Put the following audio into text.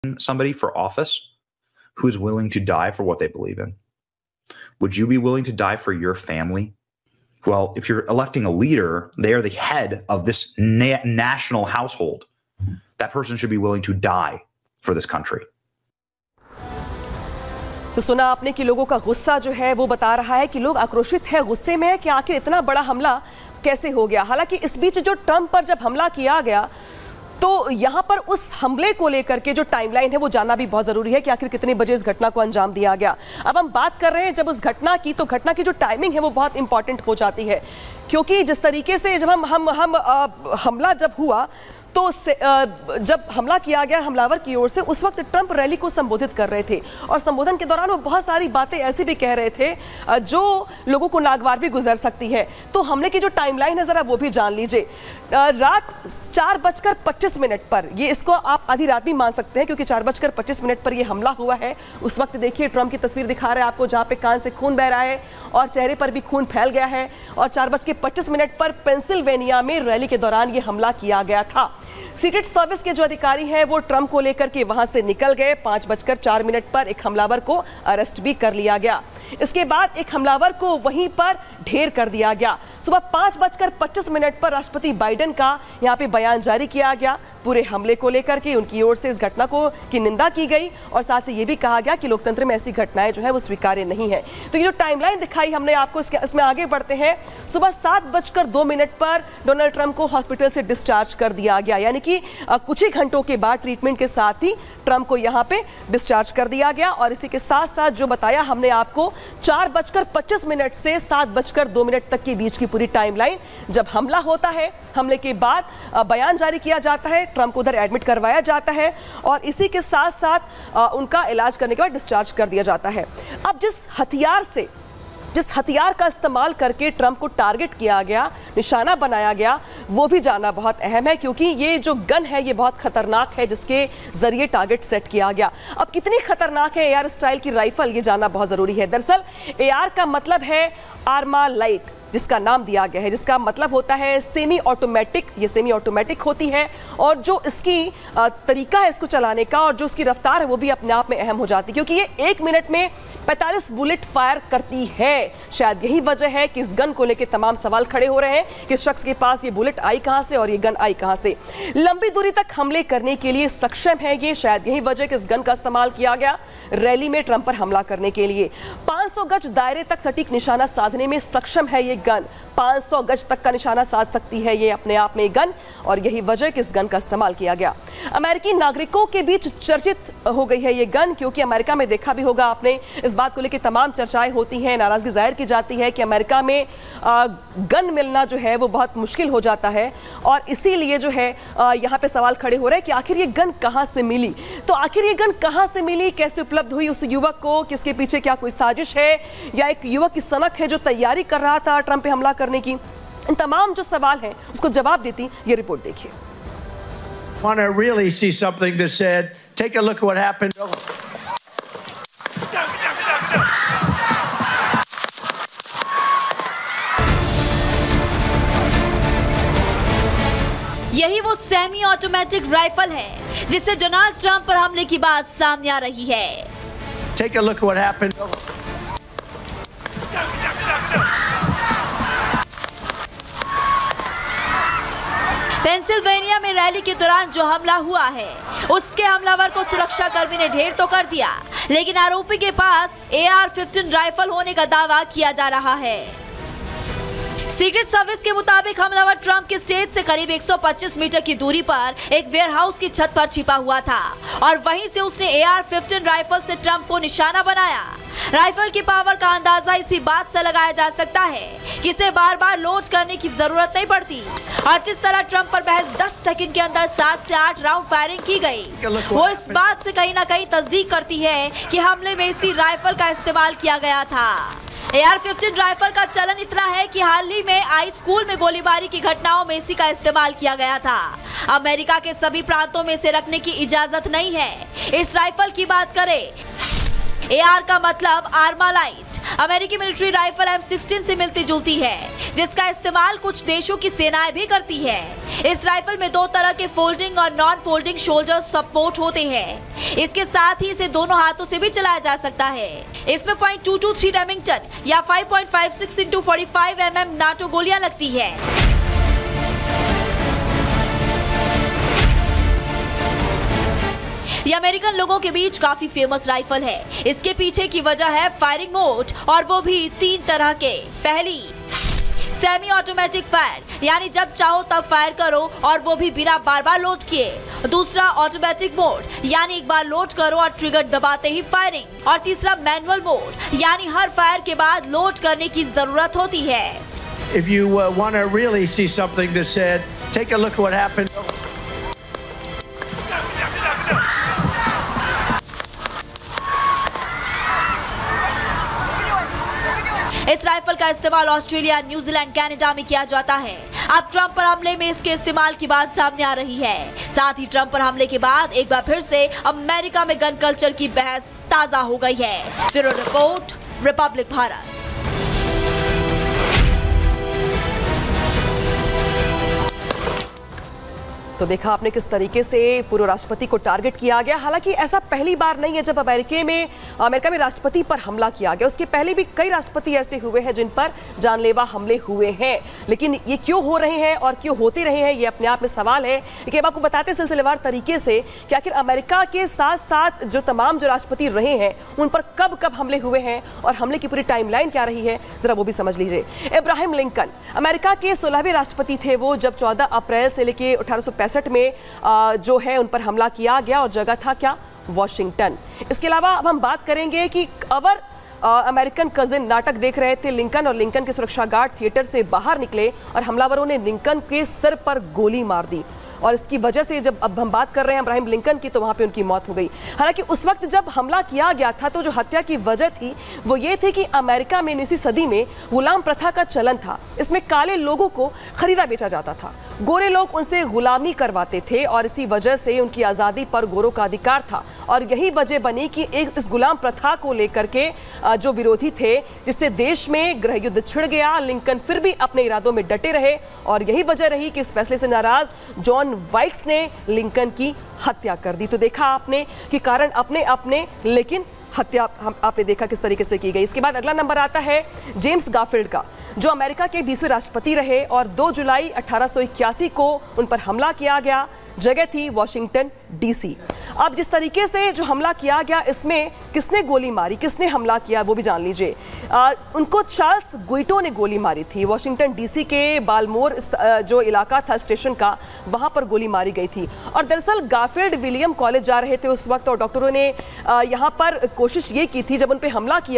somebody for office who's willing to die for what they believe in? Would you be willing to die for your family? Well, if you're electing a leader, they are the head of this national household. That person should be willing to die for this country. तो सुना आपने कि लोगों का गुस्सा जो है वो बता रहा है कि लोग आक्रोशित है, गुस्से में है कि आखिर इतना बड़ा हमला कैसे हो गया। हालांकि इस बीच जो ट्रंप पर जब हमला किया गया तो यहाँ पर उस हमले को लेकर के जो टाइमलाइन है वो जानना भी बहुत जरूरी है कि आखिर कितने बजे इस घटना को अंजाम दिया गया। अब हम बात कर रहे हैं जब उस घटना की, तो घटना की जो टाइमिंग है वो बहुत इंपॉर्टेंट हो जाती है, क्योंकि जिस तरीके से जब हमला जब हुआ तो जब हमला किया गया हमलावर की ओर से, उस वक्त ट्रंप रैली को संबोधित कर रहे थे और संबोधन के दौरान वो बहुत सारी बातें ऐसी भी कह रहे थे जो लोगों को नागवार भी गुजर सकती है। तो हमले की जो टाइमलाइन है जरा वो भी जान लीजिए। रात 4:25 पर, ये इसको आप आधी रात भी मान सकते हैं क्योंकि 4:25 पर ये हमला हुआ है। उस वक्त देखिए ट्रंप की तस्वीर दिखा रहा है आपको जहाँ पे कान से खून बह रहा है और चेहरे पर भी खून फैल गया है। और 4:25 पर पेंसिल्वेनिया में रैली के दौरान ये हमला किया गया था। सीक्रेट सर्विस के जो अधिकारी हैं वो ट्रंप को लेकर के वहां से निकल गए। 5:04 पर एक हमलावर को अरेस्ट भी कर लिया गया। इसके बाद एक हमलावर को वहीं पर ढेर कर दिया गया। सुबह 5:25 पर राष्ट्रपति बाइडेन का यहां पे बयान जारी किया गया पूरे हमले को लेकर के। उनकी ओर से इस घटना की निंदा की गई और साथ ही ये भी कहा गया कि लोकतंत्र में ऐसी घटनाएं जो है वो स्वीकार्य नहीं है। तो ये जो टाइमलाइन दिखाई हमने आपको, इसमें आगे बढ़ते हैं। सुबह 7:02 पर डोनाल्ड ट्रंप को हॉस्पिटल से डिस्चार्ज कर दिया गया, यानी कि कुछ ही घंटों के बाद ट्रीटमेंट के साथ ही ट्रंप को यहाँ पे डिस्चार्ज कर दिया गया। और इसी के साथ साथ जो बताया हमने आपको, 4:25 से 7:02 तक के बीच की पूरी टाइमलाइन, जब हमला होता है, हमले के बाद बयान जारी किया जाता है, ट्रंप को उधर एडमिट करवाया जाता है और इसी के साथ साथ उनका इलाज करने के बाद डिस्चार्ज कर दिया जाता है। अब जिस हथियार का इस्तेमाल करके ट्रंप को टारगेट किया गया, निशाना बनाया गया, वो भी जानना बहुत अहम है, क्योंकि ये जो गन है ये बहुत खतरनाक है जिसके जरिए टारगेट सेट किया गया। अब कितनी खतरनाक है एआर स्टाइल की राइफल, ये जानना बहुत जरूरी है। दरअसल एआर का मतलब है आर्मालाइट, जिसका नाम दिया गया है, जिसका मतलब होता है सेमी ऑटोमेटिक। ये सेमी ऑटोमेटिक होती है और जो इसकी तरीका है इसको चलाने का और जो उसकी रफ्तार है वो भी अपने आप में अहम हो जाती है, क्योंकि ये 1 मिनट में 45 बुलेट फायर करती है। शायद यही वजह है कि इस गन को लेकर तमाम सवाल खड़े हो रहे हैं कि इस शख्स के पास ये बुलेट आई कहां से और ये गन आई कहां से। लंबी दूरी तक हमले करने के लिए सक्षम है ये, शायद यही वजह कि इस गन का इस्तेमाल किया गया रैली में ट्रंप पर हमला करने के लिए। 500 गज दायरे तक सटीक निशाना साधने में सक्षम है ये गन। 500 गज तक का निशाना साध सकती है ये अपने आप में गन, और यही वजह कि इस गन का इस्तेमाल किया गया। अमेरिकी नागरिकों के बीच चर्चित हो गई है ये गन, क्योंकि अमेरिका में देखा भी होगा आपने, इस बात को लेकर तमाम चर्चाएं होती हैं, नाराजगी जाहिर की जाती है कि अमेरिका में गन मिलना जो है वो बहुत मुश्किल हो जाता है और इसीलिए जो है यहाँ पे सवाल खड़े हो रहे हैं कि आखिर ये गन कहाँ से मिली। तो आखिर ये गन कहाँ से मिली, कैसे उपलब्ध हुई उस युवक को, किसके पीछे क्या कोई साजिश है या एक युवक की सनक है जो तैयारी कर रहा था ट्रंप पे हमला करने की। इन तमाम जो सवाल हैं उसको जवाब देती ये रिपोर्ट देखिए। Want to really see something that said, take a look at what happened. यही वो सेमी ऑटोमेटिक राइफल है जिससे डोनाल्ड ट्रंप पर हमले की बात सामने आ रही है। Take a look at what happened. Pennsylvania में रैली के दौरान जो हमला हुआ है उसके हमलावर को सुरक्षा कर्मी ने ढेर तो कर दिया, लेकिन आरोपी के पास AR-15 राइफल होने का दावा किया जा रहा है। सीक्रेट सर्विस के मुताबिक हमलावर ट्रंप के स्टेज से करीब 125 मीटर की दूरी पर एक वेयरहाउस की छत पर छिपा हुआ था और वहीं से उसने AR-15 राइफल से ट्रंप को निशाना बनाया। राइफल की पावर का अंदाजा इसी बात से लगाया जा सकता है कि इसे बार बार लोड करने की जरूरत नहीं पड़ती और जिस तरह ट्रंप पर महज 10 सेकंड के अंदर 7 से 8 राउंड फायरिंग की गई, वो इस बात से कहीं ना कहीं तस्दीक करती है कि हमले में इसी राइफल का इस्तेमाल किया गया था। AR-15 राइफल का चलन इतना है कि हाल ही में हाई स्कूल में गोलीबारी की घटनाओं में इसी का इस्तेमाल किया गया था। अमेरिका के सभी प्रांतों में इसे रखने की इजाजत नहीं है। इस राइफल की बात करें, AR का मतलब आर्मालाइट, अमेरिकी मिलिट्री राइफल M16 से मिलती जुलती है, जिसका इस्तेमाल कुछ देशों की सेनाएं भी करती है। इस राइफल में 2 तरह के फोल्डिंग और नॉन फोल्डिंग शोल्डर सपोर्ट होते हैं। इसके साथ ही इसे दोनों हाथों से भी चलाया जा सकता है। इसमें .223 रेमिंगटन या 5.56 × 45 mm नाटो गोलियां लगती है। ये अमेरिकन लोगों के बीच काफी फेमस राइफल है। इसके पीछे की वजह है फायरिंग मोड, और वो भी 3 तरह के। पहली, सेमी ऑटोमेटिक फायर, यानी जब चाहो तब फायर करो और वो भी बिना बार बार लोड किए। दूसरा, ऑटोमेटिक मोड, यानी एक बार लोड करो और ट्रिगर दबाते ही फायरिंग। और तीसरा, मैनुअल मोड, यानी हर फायर के बाद लोड करने की जरूरत होती है। If you want to really see something that said, take a look at what happened. इस राइफल का इस्तेमाल ऑस्ट्रेलिया, न्यूजीलैंड, कनाडा में किया जाता है। अब ट्रंप पर हमले में इसके इस्तेमाल की बात सामने आ रही है। साथ ही ट्रंप पर हमले के बाद एक बार फिर से अमेरिका में गन कल्चर की बहस ताजा हो गई है। Bureau report, Republic Bharat. तो देखा आपने किस तरीके से पूर्व राष्ट्रपति को टारगेट किया गया। हालांकि ऐसा पहली बार नहीं है जब अमेरिका में राष्ट्रपति पर हमला किया गया। उसके पहले भी कई राष्ट्रपति ऐसे हुए हैं जिन पर जानलेवा हमले हुए हैं। लेकिन ये क्यों हो रहे हैं और क्यों होते रहे हैं, ये अपने आप में सवाल है। लेकिन अब आपको बताते हैं सिलसिलेवार तरीके से कि आखिर अमेरिका के साथ साथ जो तमाम जो राष्ट्रपति रहे हैं उन पर कब कब हमले हुए हैं और हमले की पूरी टाइमलाइन क्या रही है, जरा वो भी समझ लीजिए। इब्राहिम लिंकन अमेरिका के 16वें राष्ट्रपति थे। वो जब 14 अप्रैल से लेकर 1865 में जो है उन पर हमला किया गया, और जगह था क्या, वॉशिंगटन। इसके अलावा अब हम बात करेंगे कि अवर अमेरिकन कजिन नाटक देख रहे थे लिंकन, और लिंकन के सुरक्षा गार्ड थिएटर से बाहर निकले और हमलावरों ने लिंकन के सिर पर गोली मार दी। और इसकी वजह से जब अब हम बात कर रहे हैं इब्राहिम लिंकन की, तो वहां पे उनकी मौत हो गई। हालांकि उस वक्त जब हमला किया गया था तो जो हत्या की वजह थी वो ये थी कि अमेरिका में 19वीं सदी में गुलाम प्रथा का चलन था। इसमें काले लोगों को खरीदा बेचा जाता था, गोरे लोग उनसे गुलामी करवाते थे, और इसी वजह से उनकी आज़ादी पर गोरों का अधिकार था। और यही वजह बनी कि इस गुलाम प्रथा को लेकर के जो विरोधी थे, जिससे देश में गृह युद्ध छिड़ गया, लिंकन फिर भी अपने इरादों में डटे रहे। और यही वजह रही कि इस फैसले से नाराज जॉन वाइक्स ने लिंकन की हत्या कर दी। तो देखा आपने कि कारण अपने अपने, लेकिन हत्या आपने देखा किस तरीके से की गई। इसके बाद अगला नंबर आता है जेम्स गारफील्ड का, जो अमेरिका के 20वें राष्ट्रपति रहे, और 2 जुलाई 1881 को उन पर हमला किया गया। जगह थी वॉशिंगटन DC। अब जिस तरीके से जो हमला किया गया, इसमें किसने गोली मारी, किसने हमला किया, वो भी जान लीजिए। उनको चार्ल्स गुइटो ने गोली मारी थी। वॉशिंगटन DC के बाल्मोर जो इलाका था स्टेशन का, वहां पर गोली मारी गई थी। और दरअसल गारफील्ड विलियम कॉलेज जा रहे थे उस वक्त, और डॉक्टरों ने यहां पर कोशिश ये की थी, जब उन पर हमला किया